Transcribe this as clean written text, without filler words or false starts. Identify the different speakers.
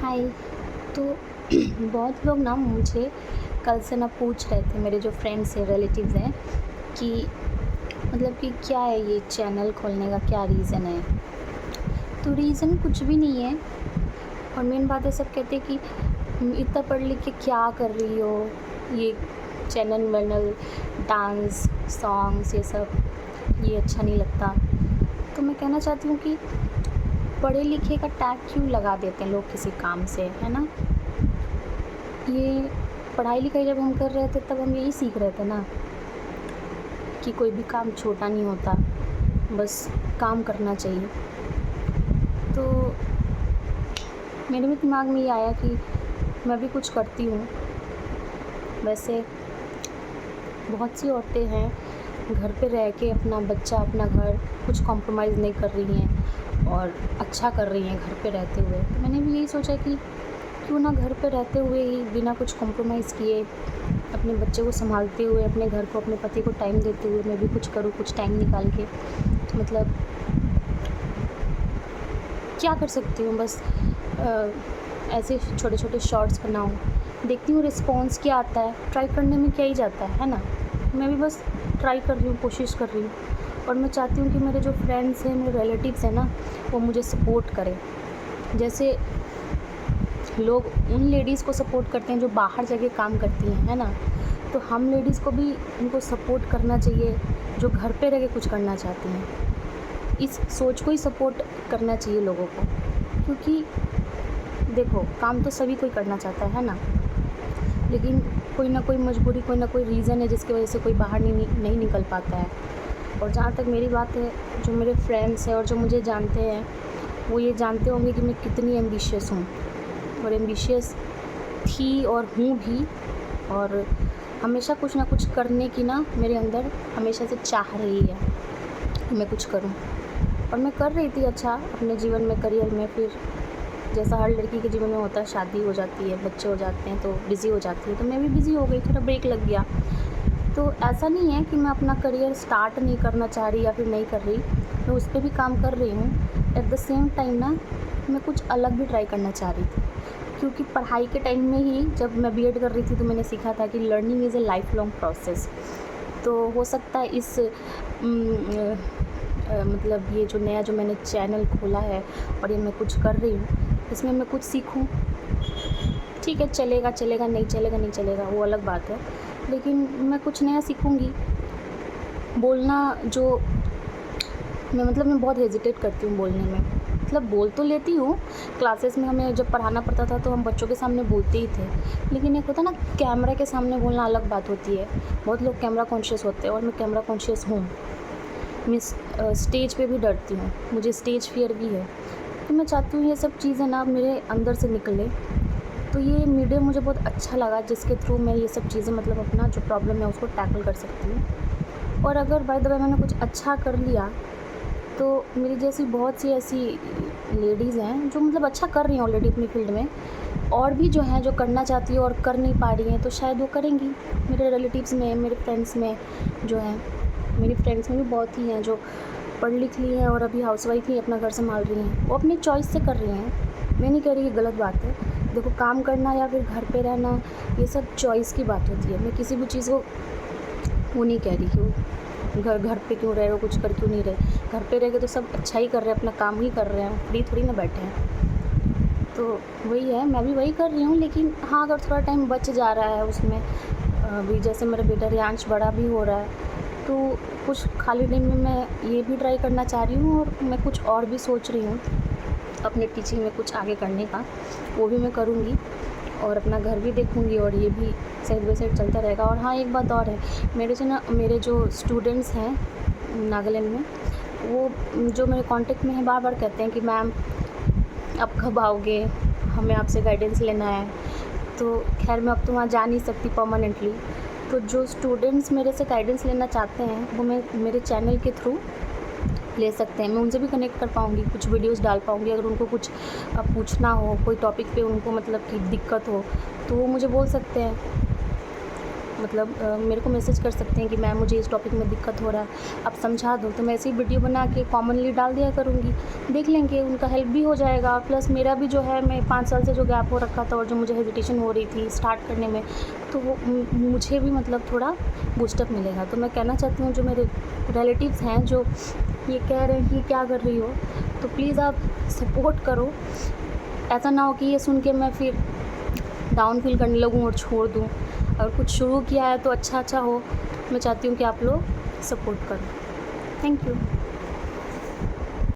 Speaker 1: हाय। तो बहुत लोग ना मुझे कल से ना पूछ रहे थे, मेरे जो फ्रेंड्स हैं, रिलेटिव्स हैं, कि मतलब कि क्या है ये चैनल खोलने का, क्या रीज़न है। तो रीज़न कुछ भी नहीं है। और मेन बात है, सब कहते हैं कि इतना पढ़ लिख के क्या कर रही हो, ये चैनल वैनल, डांस सॉन्ग्स, ये सब ये अच्छा नहीं लगता। तो मैं कहना चाहती हूँ कि पढ़े लिखे का टैग क्यों लगा देते हैं लोग किसी काम से, है ना। ये पढ़ाई लिखाई जब हम कर रहे थे तब हम यही सीख रहे थे ना, कि कोई भी काम छोटा नहीं होता, बस काम करना चाहिए। तो मेरे भी दिमाग में ये आया कि मैं भी कुछ करती हूँ। वैसे बहुत सी औरतें हैं घर पे रह के अपना बच्चा, अपना घर कुछ कॉम्प्रोमाइज़ नहीं कर रही हैं और अच्छा कर रही हैं घर पे रहते हुए। तो मैंने भी यही सोचा कि क्यों ना घर पे रहते हुए ही बिना कुछ कॉम्प्रोमाइज़ किए, अपने बच्चे को संभालते हुए, अपने घर को, अपने पति को टाइम देते हुए मैं भी कुछ करूँ, कुछ टाइम निकाल के। मतलब क्या कर सकती हूँ, बस ऐसे छोटे छोटे शॉर्ट्स बनाऊँ, देखती हूँ रिस्पॉन्स क्या आता है। ट्राई करने में क्या ही जाता है ना। मैं भी बस ट्राई कर रही हूँ, कोशिश कर रही हूँ। और मैं चाहती हूँ कि मेरे जो फ्रेंड्स हैं, मेरे रिलेटिव्स हैं ना, वो मुझे सपोर्ट करें। जैसे लोग उन लेडीज़ को सपोर्ट करते हैं जो बाहर जाके काम करती हैं, है ना। तो हम लेडीज़ को भी उनको सपोर्ट करना चाहिए जो घर पे रह के कुछ करना चाहती हैं। इस सोच को ही सपोर्ट करना चाहिए लोगों को, क्योंकि देखो, काम तो सभी कोई करना चाहता है ना। लेकिन कोई ना कोई मजबूरी, कोई ना कोई रीज़न है जिसकी वजह से कोई बाहर नहीं निकल पाता है। और जहाँ तक मेरी बात है, जो मेरे फ्रेंड्स हैं और जो मुझे जानते हैं, वो ये जानते होंगे कि मैं कितनी एम्बिशियस हूँ, और एम्बिशियस थी और हूँ भी। और हमेशा कुछ ना कुछ करने की ना मेरे अंदर हमेशा से चाह रही है कि मैं कुछ करूँ। और मैं कर रही थी अच्छा अपने जीवन में, करियर में। फिर जैसा हर लड़की के जीवन में होता है, शादी हो जाती है, बच्चे हो जाते हैं, तो बिज़ी हो जाती है। तो मैं भी बिज़ी हो गई, थोड़ा ब्रेक लग गया। तो ऐसा नहीं है कि मैं अपना करियर स्टार्ट नहीं करना चाह रही या फिर नहीं कर रही, मैं उस पर भी काम कर रही हूँ। एट द सेम टाइम ना, मैं कुछ अलग भी ट्राई करना चाह रही थी, क्योंकि पढ़ाई के टाइम में ही जब मैं बीएड कर रही थी तो मैंने सीखा था कि learning is a life long process. तो हो सकता है इस मतलब ये जो नया जो मैंने चैनल खोला है और ये मैं कुछ कर रही हूँ, इसमें मैं कुछ सीखूँ। ठीक है, चलेगा चलेगा, नहीं चलेगा नहीं चलेगा, वो अलग बात है। लेकिन मैं कुछ नया सीखूँगी। बोलना जो मैं बहुत हेजिटेट करती हूँ बोलने में। मतलब बोल तो लेती हूँ, क्लासेस में हमें जब पढ़ाना पड़ता था तो हम बच्चों के सामने बोलते ही थे। लेकिन एक होता है ना, कैमरा के सामने बोलना अलग बात होती है। बहुत लोग कैमरा कॉन्शियस होते हैं और मैं कैमरा कॉन्शियस हूँ। मैं स्टेज पे भी डरती हूँ, मुझे स्टेज फियर भी है। तो मैं चाहती हूँ ये सब चीज़ें ना मेरे अंदर से निकले। तो ये मीडियम मुझे बहुत अच्छा लगा, जिसके थ्रू मैं ये सब चीज़ें मतलब अपना जो प्रॉब्लम है उसको टैकल कर सकती हूँ। और अगर बाय द वे मैंने कुछ अच्छा कर लिया, तो मेरी जैसी बहुत सी ऐसी लेडीज़ हैं जो मतलब अच्छा कर रही हैं ऑलरेडी अपनी फील्ड में, और भी जो हैं जो करना चाहती है और कर नहीं पा रही हैं, तो शायद वो करेंगी। मेरे रिलेटिव्स में, मेरे फ्रेंड्स में जो हैं, मेरी फ्रेंड्स में भी बहुत ही हैं जो पढ़ लिख ली हैं और अभी हाउसवाइफ ही अपना घर संभाल रही हैं। वो अपनी चॉइस से कर रही हैं, मैं नहीं कह रही ये गलत बात है। देखो, काम करना या फिर घर पे रहना, ये सब चॉइस की बात होती है। मैं किसी भी चीज़ को वो नहीं कह रही कि घर घर पे क्यों रह रहे हो, कुछ कर क्यों नहीं रहे। घर पे रह के तो सब अच्छा ही कर रहे हैं, अपना काम ही कर रहे हैं, फ्री थोड़ी ना बैठे हैं। तो वही है, मैं भी वही कर रही हूँ। लेकिन हाँ, अगर थोड़ा टाइम बच जा रहा है उसमें, अभी जैसे मेरा बेटा रियांश बड़ा भी हो रहा है, तो कुछ खाली टाइम में मैं ये भी ट्राई करना चाह रही हूँ। और मैं कुछ और भी सोच रही हूँ अपने टीचिंग में कुछ आगे करने का, वो भी मैं करूँगी। और अपना घर भी देखूँगी और ये भी साइड बाय साइड चलता रहेगा। और हाँ, एक बात और है, मेरे जो स्टूडेंट्स हैं नागालैंड में, वो जो मेरे कांटेक्ट में हैं, बार बार कहते हैं कि मैम आप कब आओगे, हमें आपसे गाइडेंस लेना है। तो खैर, मैं अब तो वहाँ जा नहीं सकती परमानेंटली। तो जो स्टूडेंट्स मेरे से गाइडेंस लेना चाहते हैं, वो मैं मेरे चैनल के थ्रू ले सकते हैं। मैं उनसे भी कनेक्ट कर पाऊँगी, कुछ वीडियोस डाल पाऊँगी। अगर उनको कुछ पूछना हो, कोई टॉपिक पे उनको मतलब कि दिक्कत हो, तो वो मुझे बोल सकते हैं। मतलब मेरे को मैसेज कर सकते हैं कि मैम मुझे इस टॉपिक में दिक्कत हो रहा है, आप समझा दो। तो मैं ऐसी वीडियो बना के कॉमनली डाल दिया करूँगी, देख लेंगे, उनका हेल्प भी हो जाएगा। प्लस मेरा भी जो है, मैं 5 साल से जो गैप हो रखा था और जो मुझे हेजिटेशन हो रही थी स्टार्ट करने में, तो वो मुझे भी मतलब थोड़ा बूस्टअप मिलेगा। तो मैं कहना चाहती हूँ, जो मेरे रिलेटिव्स हैं जो ये कह रहे हैं कि क्या कर रही हो, तो प्लीज़ आप सपोर्ट करो। ऐसा ना हो कि ये सुन के मैं फिर डाउन फील करने लगूँ और छोड़ दूँ। अगर कुछ शुरू किया है तो अच्छा हो। मैं चाहती हूँ कि आप लोग सपोर्ट करो। Thank you.